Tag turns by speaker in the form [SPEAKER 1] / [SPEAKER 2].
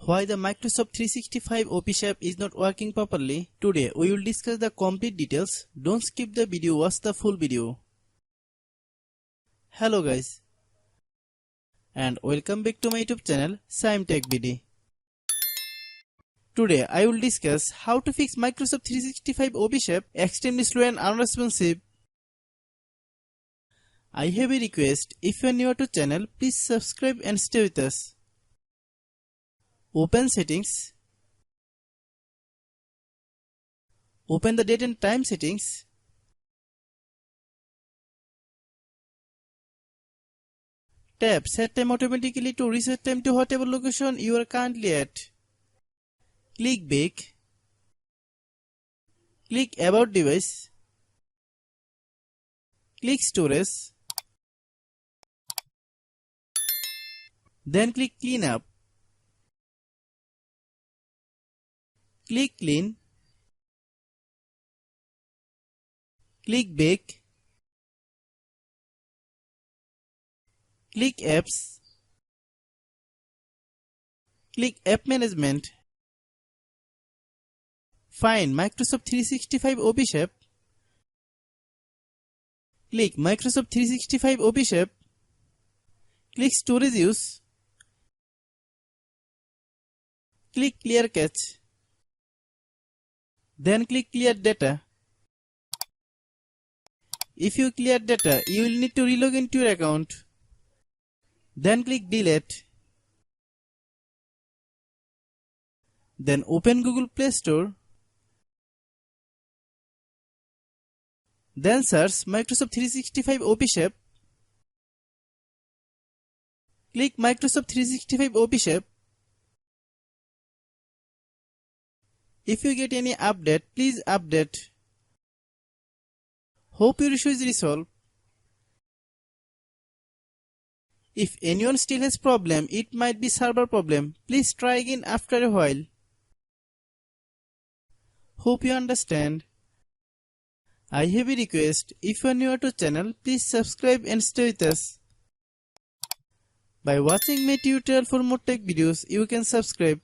[SPEAKER 1] Why the Microsoft 365 OP is not working properly? Today we will discuss the complete details. Don't skip the video, watch the full video. Hello guys, and welcome back to my YouTube channel Shaem Tech BD. Today I will discuss how to fix Microsoft 365 OP extremely slow and unresponsive. I have a request. If you are new to channel, please subscribe and stay with us. Open settings. Open the date and time settings. Tap set time automatically to reset time to whatever location you are currently at. Click back. Click about device. Click storage. Then click clean up. Click clean. Click back. Click apps. Click app management. Find Microsoft 365 OP. Click Microsoft 365 OP. Click storage use. Click clear cache. Then click clear data. If you clear data, you will need to relog into your account. Then click delete. Then open Google Play Store. Then search Microsoft 365 OP. Click Microsoft 365 OP. If you get any update, please update. Hope your issue is resolved. If anyone still has problem, it might be server problem. Please try again after a while. Hope you understand. I have a request. If you are new to channel, please subscribe and stay with us. By watching my tutorial for more tech videos, you can subscribe.